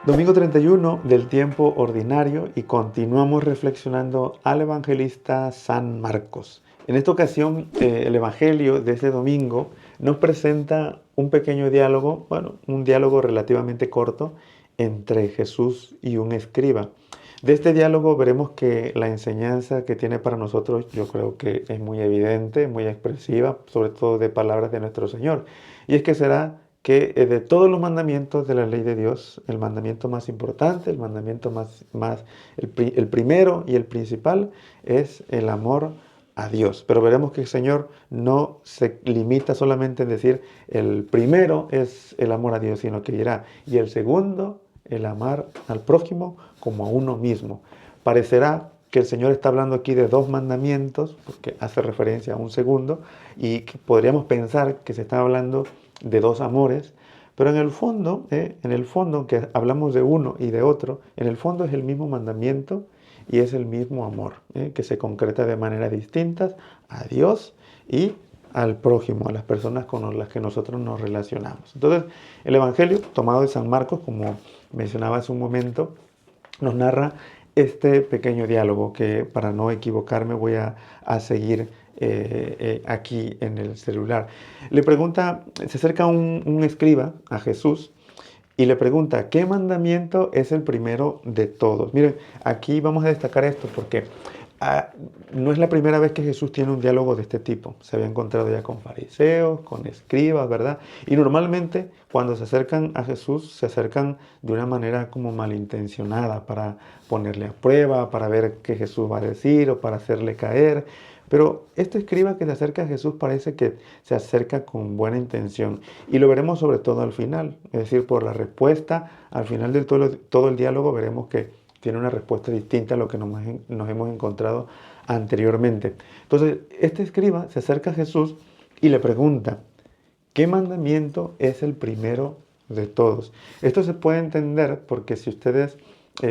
Domingo 31 del tiempo ordinario y continuamos reflexionando al evangelista San Marcos. En esta ocasión, el evangelio de este domingo nos presenta un pequeño diálogo, un diálogo relativamente corto entre Jesús y un escriba. De este diálogo veremos que la enseñanza que tiene para nosotros yo creo que es muy evidente, muy expresiva, sobre todo de palabras de nuestro Señor. Y es que será que de todos los mandamientos de la ley de Dios, el mandamiento más importante, el mandamiento el primero y el principal es el amor a Dios. Pero veremos que el Señor no se limita solamente en decir el primero es el amor a Dios, sino que dirá, y el segundo, el amar al prójimo como a uno mismo. Parecerá que el Señor está hablando aquí de dos mandamientos, porque hace referencia a un segundo, y que podríamos pensar que se está hablando de dos amores, pero en el fondo, aunque hablamos de uno y de otro, en el fondo es el mismo mandamiento y es el mismo amor, que se concreta de maneras distintas a Dios y al prójimo, a las personas con las que nosotros nos relacionamos. Entonces, el Evangelio, tomado de San Marcos, como mencionaba hace un momento, nos narra este pequeño diálogo que, para no equivocarme, voy a seguir aquí en el celular. Se acerca un escriba a Jesús y le pregunta, ¿qué mandamiento es el primero de todos? Miren, aquí vamos a destacar esto porque no es la primera vez que Jesús tiene un diálogo de este tipo. Se había encontrado ya con fariseos, con escribas, ¿verdad? Y normalmente cuando se acercan a Jesús, se acercan de una manera como malintencionada para ponerle a prueba, para ver qué Jesús va a decir o para hacerle caer. Pero este escriba que se acerca a Jesús parece que se acerca con buena intención. Y lo veremos sobre todo al final. Es decir, por la respuesta, al final de todo el diálogo veremos que tiene una respuesta distinta a lo que nos hemos encontrado anteriormente. Entonces, este escriba se acerca a Jesús y le pregunta, ¿qué mandamiento es el primero de todos? Esto se puede entender porque si ustedes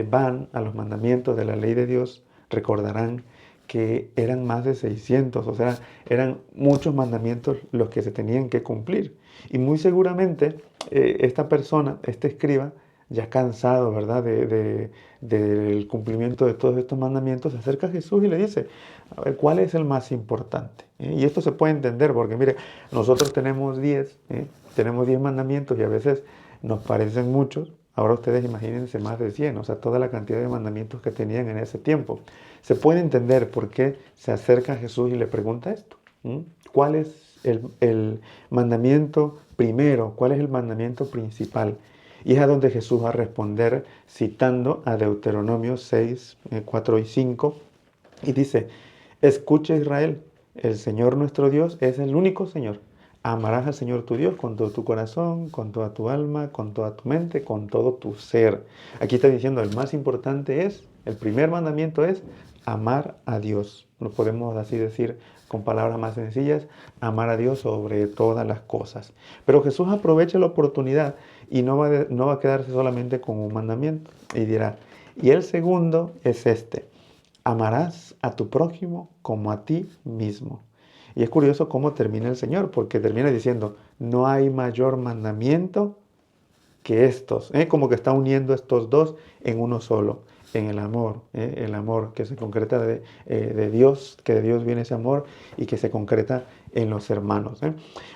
van a los mandamientos de la ley de Dios, recordarán que eran más de 600, o sea, eran muchos mandamientos los que se tenían que cumplir. Y muy seguramente esta persona, este escriba, ya cansado, ¿verdad?, del cumplimiento de todos estos mandamientos, se acerca a Jesús y le dice, a ver, ¿cuál es el más importante? Y esto se puede entender porque, mire, nosotros tenemos 10 mandamientos y a veces nos parecen muchos. Ahora ustedes imagínense más de 100, o sea, toda la cantidad de mandamientos que tenían en ese tiempo. Se puede entender por qué se acerca a Jesús y le pregunta esto. ¿Cuál es el mandamiento primero? ¿Cuál es el mandamiento principal? Y es a donde Jesús va a responder citando a Deuteronomio 6, 4 y 5. Y dice, escucha Israel, el Señor nuestro Dios es el único Señor. Amarás al Señor tu Dios con todo tu corazón, con toda tu alma, con toda tu mente, con todo tu ser. Aquí está diciendo, el más importante el primer mandamiento es amar a Dios. Lo podemos así decir con palabras más sencillas, amar a Dios sobre todas las cosas. Pero Jesús aprovecha la oportunidad y no va a quedarse solamente con un mandamiento. Y dirá, y el segundo es este, amarás a tu prójimo como a ti mismo. Y es curioso cómo termina el Señor, porque termina diciendo, no hay mayor mandamiento que estos, como que está uniendo estos dos en uno solo, en el amor que se concreta de Dios, que de Dios viene ese amor y que se concreta en los hermanos.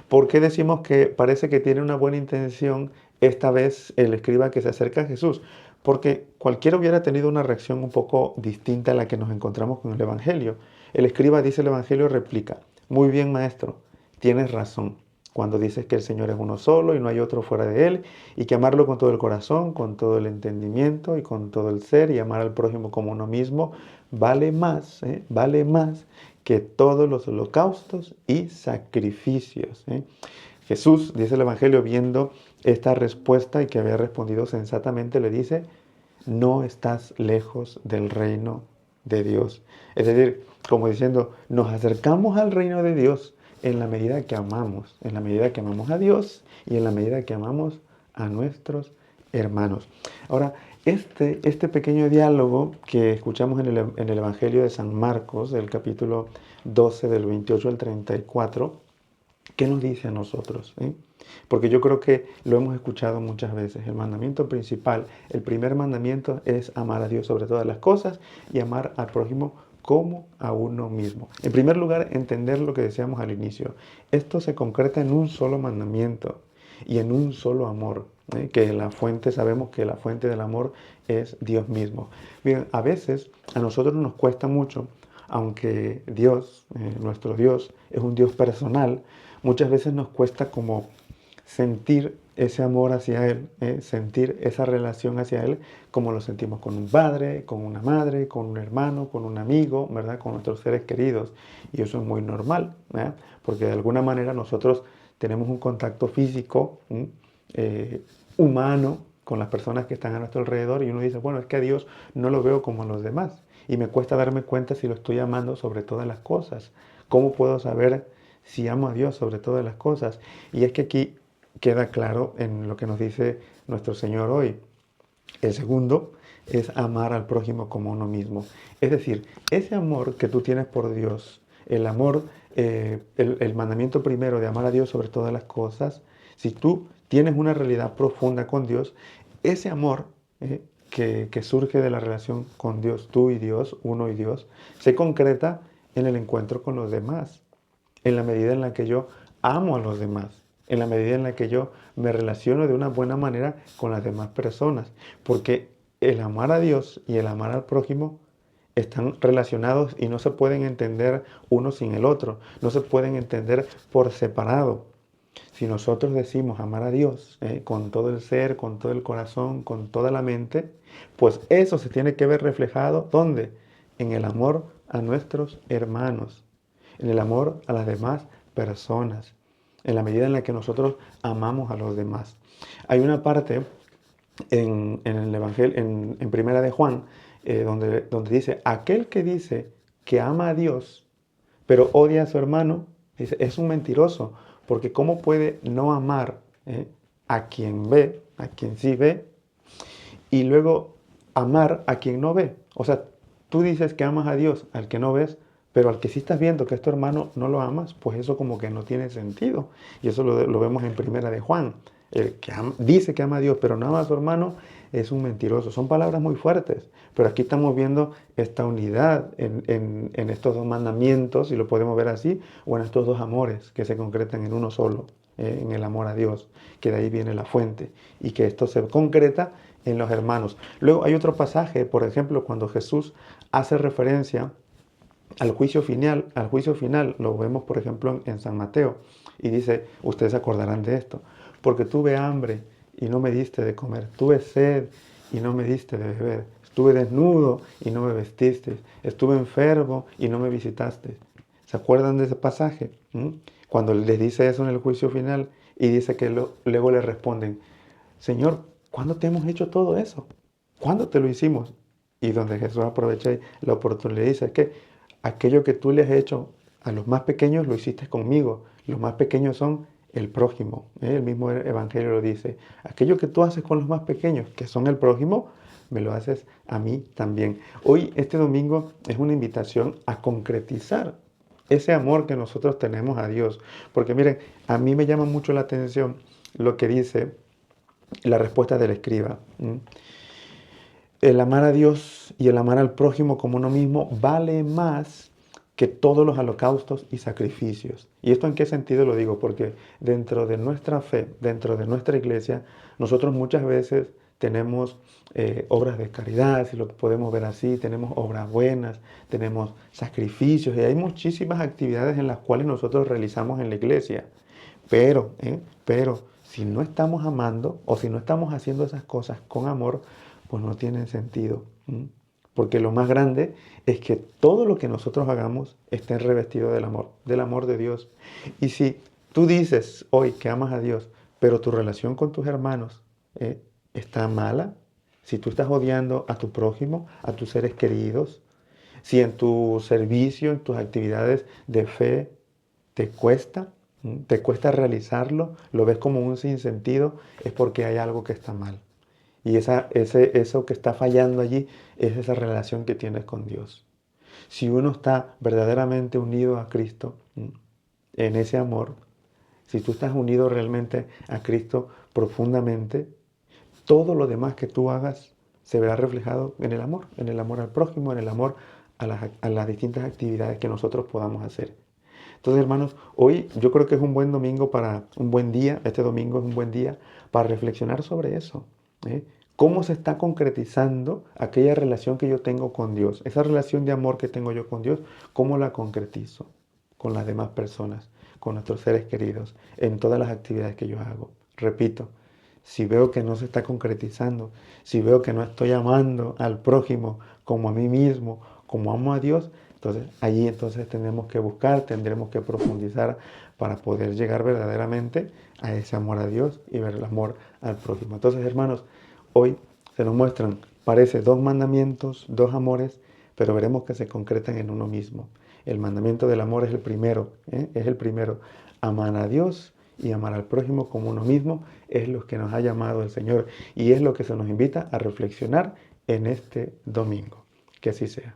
¿Por qué decimos que parece que tiene una buena intención esta vez el escriba que se acerca a Jesús? Porque cualquiera hubiera tenido una reacción un poco distinta a la que nos encontramos con el Evangelio. El escriba dice el Evangelio, replica, muy bien maestro, tienes razón cuando dices que el Señor es uno solo y no hay otro fuera de Él, y que amarlo con todo el corazón, con todo el entendimiento y con todo el ser, y amar al prójimo como uno mismo, vale más que todos los holocaustos y sacrificios. Jesús, dice el Evangelio, viendo esta respuesta y que había respondido sensatamente, le dice, no estás lejos del reino de Dios. Es decir, como diciendo, nos acercamos al reino de Dios en la medida que amamos, en la medida que amamos a Dios y en la medida que amamos a nuestros hermanos. Ahora, este pequeño diálogo que escuchamos en el Evangelio de San Marcos, del capítulo 12, del 28 al 34, ¿Qué nos dice a nosotros? Porque yo creo que lo hemos escuchado muchas veces. El mandamiento principal, el primer mandamiento es amar a Dios sobre todas las cosas y amar al prójimo como a uno mismo. En primer lugar, entender lo que decíamos al inicio. Esto se concreta en un solo mandamiento y en un solo amor, que la fuente, sabemos que la fuente del amor es Dios mismo. Bien, a veces a nosotros nos cuesta mucho, aunque Dios, nuestro Dios, es un Dios personal, muchas veces nos cuesta como sentir ese amor hacia Él, sentir esa relación hacia Él como lo sentimos con un padre, con una madre, con un hermano, con un amigo, ¿verdad? Con nuestros seres queridos. Y eso es muy normal, ¿verdad? Porque de alguna manera nosotros tenemos un contacto físico, humano, con las personas que están a nuestro alrededor y uno dice, bueno, es que a Dios no lo veo como a los demás y me cuesta darme cuenta si lo estoy amando sobre todas las cosas. ¿Cómo puedo saber si amo a Dios sobre todas las cosas? Y es que aquí queda claro en lo que nos dice nuestro Señor hoy. El segundo es amar al prójimo como uno mismo. Es decir, ese amor que tú tienes por Dios, el amor, el mandamiento primero de amar a Dios sobre todas las cosas, si tú tienes una realidad profunda con Dios, ese amor que surge de la relación con Dios, tú y Dios, uno y Dios, se concreta en el encuentro con los demás, en la medida en la que yo amo a los demás, en la medida en la que yo me relaciono de una buena manera con las demás personas, porque el amar a Dios y el amar al prójimo están relacionados y no se pueden entender uno sin el otro, no se pueden entender por separado. Si nosotros decimos amar a Dios con todo el ser, con todo el corazón, con toda la mente, pues eso se tiene que ver reflejado ¿dónde? En el amor a nuestros hermanos, en el amor a las demás personas, en la medida en la que nosotros amamos a los demás. Hay una parte en el Evangelio, en Primera de Juan, donde dice, aquel que dice que ama a Dios, pero odia a su hermano, dice, es un mentiroso, porque ¿cómo puede no amar a quien ve, a quien sí ve, y luego amar a quien no ve? O sea, tú dices que amas a Dios al que no ves, pero al que sí estás viendo que es tu hermano no lo amas, pues eso como que no tiene sentido. Y eso lo vemos en Primera de Juan. El que dice que ama a Dios, pero no ama a su hermano, es un mentiroso. Son palabras muy fuertes, pero aquí estamos viendo esta unidad en estos dos mandamientos, si lo podemos ver así, o en estos dos amores que se concretan en uno solo, en el amor a Dios, que de ahí viene la fuente, y que esto se concreta en los hermanos. Luego hay otro pasaje, por ejemplo, cuando Jesús hace referencia al juicio final, lo vemos por ejemplo en San Mateo, y dice, ustedes se acordarán de esto, porque tuve hambre y no me diste de comer, tuve sed y no me diste de beber, estuve desnudo y no me vestiste, estuve enfermo y no me visitaste. ¿Se acuerdan de ese pasaje? Cuando les dice eso en el juicio final y dice que luego le responden, Señor, ¿cuándo te hemos hecho todo eso? ¿Cuándo te lo hicimos? Y donde Jesús aprovecha la oportunidad y dice, es que aquello que tú le has hecho a los más pequeños lo hiciste conmigo. Los más pequeños son el prójimo. El mismo Evangelio lo dice. Aquello que tú haces con los más pequeños, que son el prójimo, me lo haces a mí también. Hoy, este domingo, es una invitación a concretizar ese amor que nosotros tenemos a Dios. Porque miren, a mí me llama mucho la atención lo que dice la respuesta del escriba. El amar a Dios y el amar al prójimo como uno mismo vale más que todos los holocaustos y sacrificios. ¿Y esto en qué sentido lo digo? Porque dentro de nuestra fe, dentro de nuestra iglesia, nosotros muchas veces tenemos obras de caridad, si lo podemos ver así, tenemos obras buenas, tenemos sacrificios y hay muchísimas actividades en las cuales nosotros realizamos en la iglesia. Pero si no estamos amando o si no estamos haciendo esas cosas con amor, pues no tienen sentido. Porque lo más grande es que todo lo que nosotros hagamos esté revestido del amor de Dios. Y si tú dices hoy que amas a Dios, pero tu relación con tus hermanos está mala, si tú estás odiando a tu prójimo, a tus seres queridos, si en tu servicio, en tus actividades de fe te cuesta realizarlo, lo ves como un sinsentido, es porque hay algo que está mal. Y eso que está fallando allí es esa relación que tienes con Dios. Si uno está verdaderamente unido a Cristo en ese amor, si tú estás unido realmente a Cristo profundamente, todo lo demás que tú hagas se verá reflejado en el amor al prójimo, en el amor a las distintas actividades que nosotros podamos hacer. Entonces, hermanos, hoy yo creo que es un buen domingo para un buen día, este domingo es un buen día para reflexionar sobre eso. ¿Eh? ¿Cómo se está concretizando aquella relación que yo tengo con Dios? Esa relación de amor que tengo yo con Dios, ¿cómo la concretizo con las demás personas, con nuestros seres queridos, en todas las actividades que yo hago? Repito, si veo que no se está concretizando, si veo que no estoy amando al prójimo como a mí mismo, como amo a Dios, entonces allí tenemos que buscar, tendremos que profundizar para poder llegar verdaderamente a ese amor a Dios y ver el amor al prójimo. Entonces, hermanos, hoy se nos muestran, parece, dos mandamientos, dos amores, pero veremos que se concretan en uno mismo. El mandamiento del amor es el primero, es el primero. Amar a Dios y amar al prójimo como uno mismo es lo que nos ha llamado el Señor y es lo que se nos invita a reflexionar en este domingo. Que así sea.